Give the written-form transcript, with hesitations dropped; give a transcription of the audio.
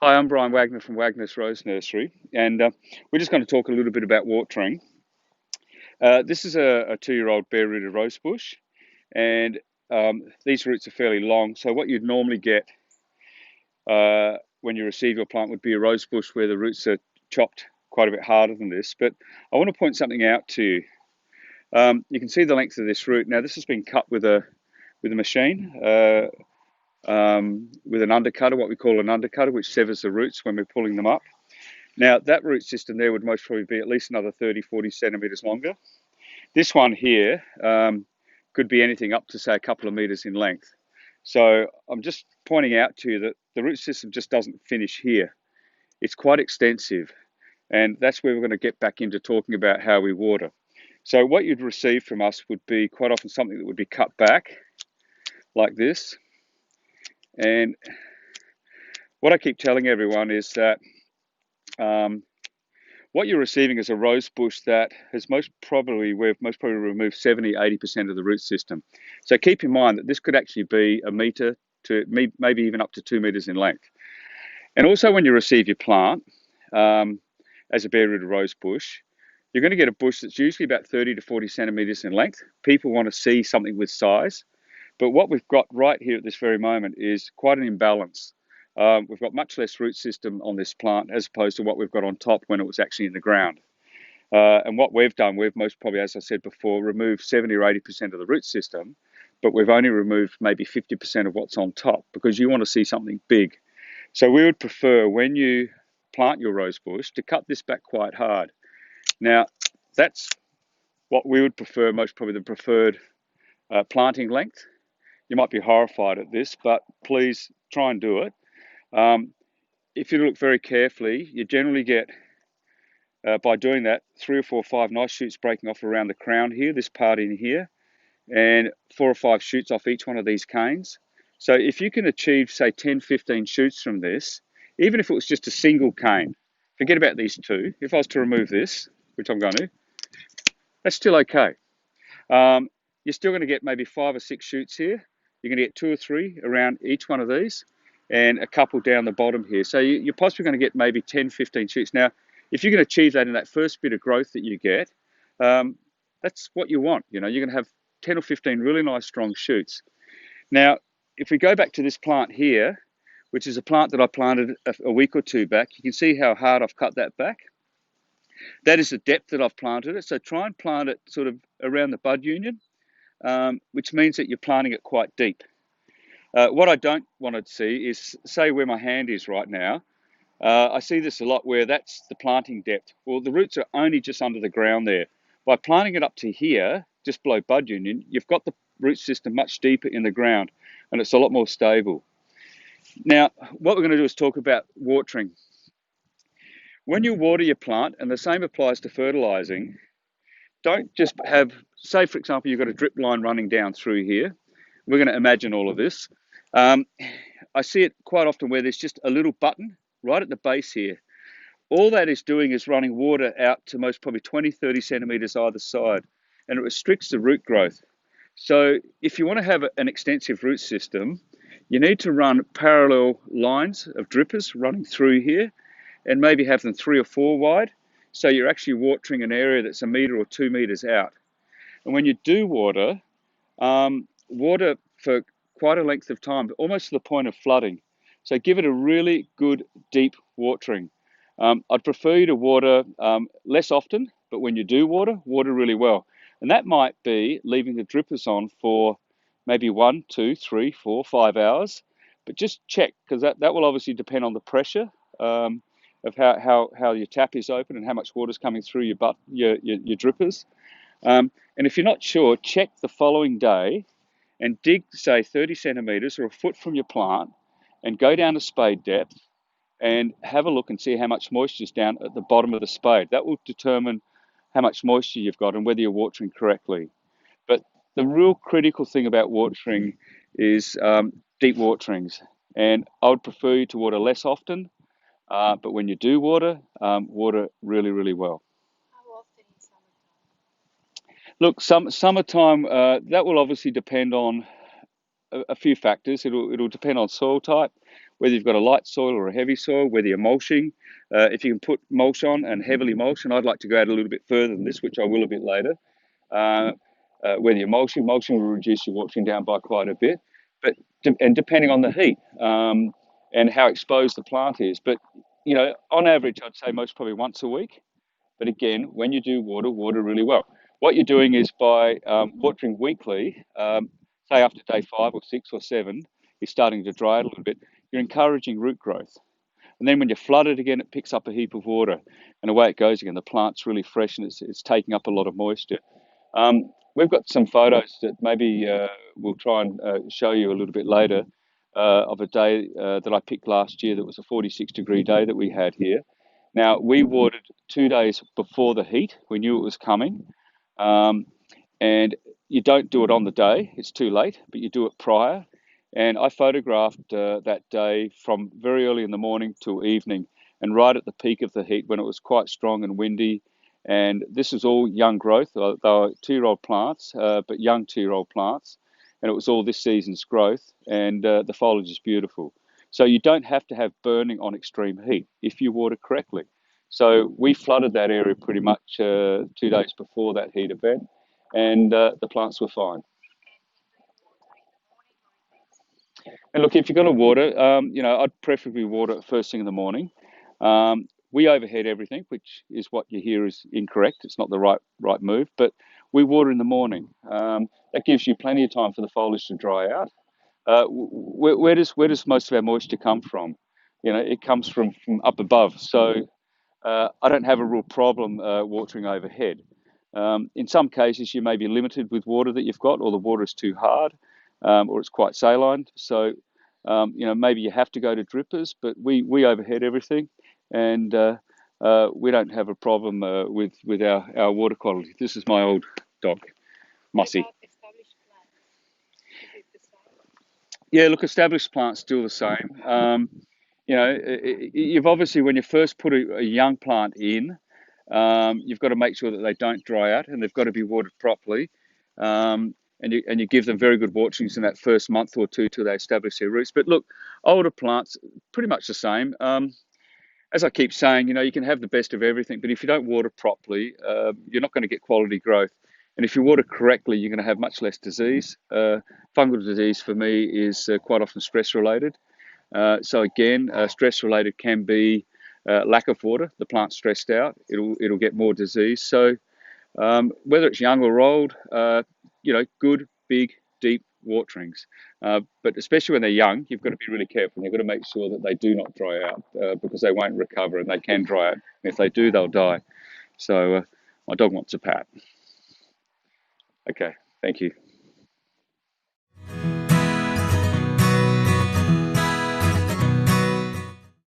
Hi, I'm Brian Wagner from Wagner's Rose Nursery, and we're just going to talk a little bit about watering. This is a 2-year-old bare-rooted rose bush, and these roots are fairly long. So what you'd normally get when you receive your plant would be a rose bush where the roots are chopped quite a bit harder than this. But I want to point something out to you. You can see the length of this root. Now, this has been cut with a machine. With an undercutter, what we call an undercutter, which severs the roots when we're pulling them up. Now, that root system there would most probably be at least another 30, 40 centimetres longer. This one here could be anything up to, say, a couple of metres in length. So I'm just pointing out to you that the root system just doesn't finish here. It's quite extensive, and that's where we're going to get back into talking about how we water. So what you'd receive from us would be quite often something that would be cut back like this. And what I keep telling everyone is that what you're receiving is a rose bush that has we've most probably removed 70, 80% of the root system. So keep in mind that this could actually be a metre to maybe even up to 2 metres in length. And also when you receive your plant as a bare-rooted rose bush, you're going to get a bush that's usually about 30 to 40 centimetres in length. People want to see something with size. But what we've got right here at this very moment is quite an imbalance. We've got much less root system on this plant as opposed to what we've got on top when it was actually in the ground. And what we've done, we've most probably, as I said before, removed 70 or 80% of the root system, but we've only removed maybe 50% of what's on top because you want to see something big. So we would prefer when you plant your rose bush to cut this back quite hard. Now, that's what we would prefer, most probably the preferred planting length. You might be horrified at this, but please try and do it. If you look very carefully, you generally get, by doing that, 3 or 4 or 5 nice shoots breaking off around the crown here, this part in here, and 4 or 5 shoots off each one of these canes. So if you can achieve, say, 10, 15 shoots from this, even if it was just a single cane, forget about these two. If I was to remove this, which I'm going to, that's still okay. You're still going to get maybe 5 or 6 shoots here. You're going to get 2 or 3 around each one of these and a couple down the bottom here. So you're possibly going to get maybe 10, 15 shoots. Now, if you can achieve that in that first bit of growth that you get, that's what you want. You know, you're going to have 10 or 15 really nice strong shoots. Now, if we go back to this plant here, which is a plant that I planted a week or 2 back, you can see how hard I've cut that back. That is the depth that I've planted it. So try and plant it sort of around the bud union, which means that you're planting it quite deep. What I don't want to see is, say, where my hand is right now. I see this a lot where that's the planting depth. Well, the roots are only just under the ground there. By planting it up to here, just below bud union, you've got the root system much deeper in the ground and it's a lot more stable. Now, what we're going to do is talk about watering. When you water your plant, and the same applies to fertilizing, don't just have, say, for example, you've got a drip line running down through here. We're going to imagine all of this. I see it quite often where there's just a little button right at the base here. All that is doing is running water out to most probably 20, 30 centimetres either side, and it restricts the root growth. So if you want to have an extensive root system, you need to run parallel lines of drippers running through here and maybe have them 3 or 4 wide. So you're actually watering an area that's 1 metre or 2 metres out. And when you do water, water for quite a length of time, almost to the point of flooding. So give it a really good deep watering. I'd prefer you to water less often, but when you do water, water really well. And that might be leaving the drippers on for maybe 1, 2, 3, 4, 5 hours. But just check, because that will obviously depend on the pressure of how your tap is open and how much water is coming through your drippers. And if you're not sure, check the following day and dig, say, 30 centimetres or a foot from your plant and go down to spade depth and have a look and see how much moisture is down at the bottom of the spade. That will determine how much moisture you've got and whether you're watering correctly. But the real critical thing about watering is deep waterings. And I would prefer you to water less often, but when you do water, water really, really well. How often in summertime? Look, summertime, that will obviously depend on a few factors. It'll depend on soil type, whether you've got a light soil or a heavy soil, whether you're mulching. If you can put mulch on and heavily mulch, and I'd like to go out a little bit further than this, which I will a bit later. Whether you're mulching will reduce your watering down by quite a bit, and depending on the heat and how exposed the plant is. But on average, I'd say most probably once a week. But again, when you do water really well. What you're doing is by watering weekly, say after day 5 or 6 or 7, you're starting to dry it a little bit. You're encouraging root growth. And then when you flood it again, it picks up a heap of water. And away it goes again. The plant's really fresh and it's taking up a lot of moisture. We've got some photos that maybe we'll try and show you a little bit later of a day that I picked last year that was a 46-degree day that we had here. Now, we watered 2 days before the heat. We knew it was coming. And you don't do it on the day. It's too late, but you do it prior. And I photographed that day from very early in the morning till evening and right at the peak of the heat when it was quite strong and windy. And this is all young growth. They were 2-year-old plants, but young 2-year-old plants. And it was all this season's growth. And the foliage is beautiful. So you don't have to have burning on extreme heat if you water correctly. So we flooded that area pretty much 2 days before that heat event. And the plants were fine. And look, if you're going to water, I'd preferably water it first thing in the morning. We overhead everything, which is what you hear is incorrect. It's not the right move, but we water in the morning. That gives you plenty of time for the foliage to dry out. Where does most of our moisture come from? It comes from up above. So I don't have a real problem watering overhead. In some cases, you may be limited with water that you've got, or the water is too hard, or it's quite saline. So, maybe you have to go to drippers, but we overhead everything, and we don't have a problem with our water quality. This is my old dog, Mossy. Yeah, look, established plants still the same. You've obviously, when you first put a young plant in, you've got to make sure that they don't dry out and they've got to be watered properly. And you give them very good watering in that first month or two till they establish their roots. But look, older plants, pretty much the same. As I keep saying, you can have the best of everything, but if you don't water properly, you're not going to get quality growth. And if you water correctly, you're going to have much less disease. Fungal disease for me is quite often stress related. So again, stress related can be lack of water. The plant's stressed out. It'll get more disease. So whether it's young or old, good, big, deep waterings. But especially when they're young, you've got to be really careful. You've got to make sure that they do not dry out because they won't recover and they can dry out. And if they do, they'll die. So my dog wants a pat. Okay, thank you.